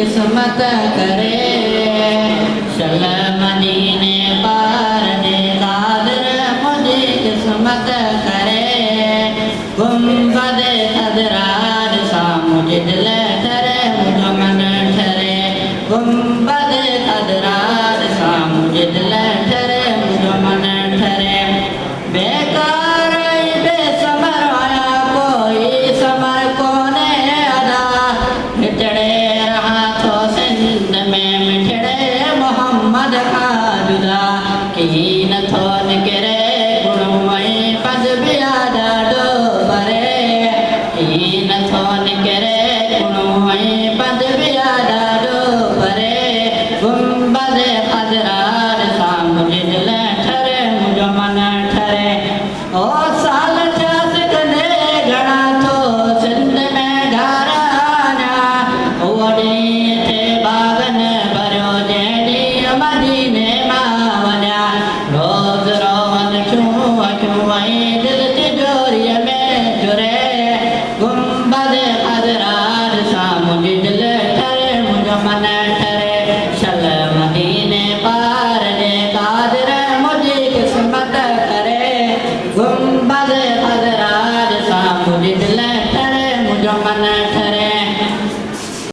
किस्मत करे चल मदीने पार दे दादर मुझे किस्मत करे गुंबद खदरार सा मुझे दिल ठरे मुझे मन ठरे गुंबद खदरार सा मुझे दिल ठरे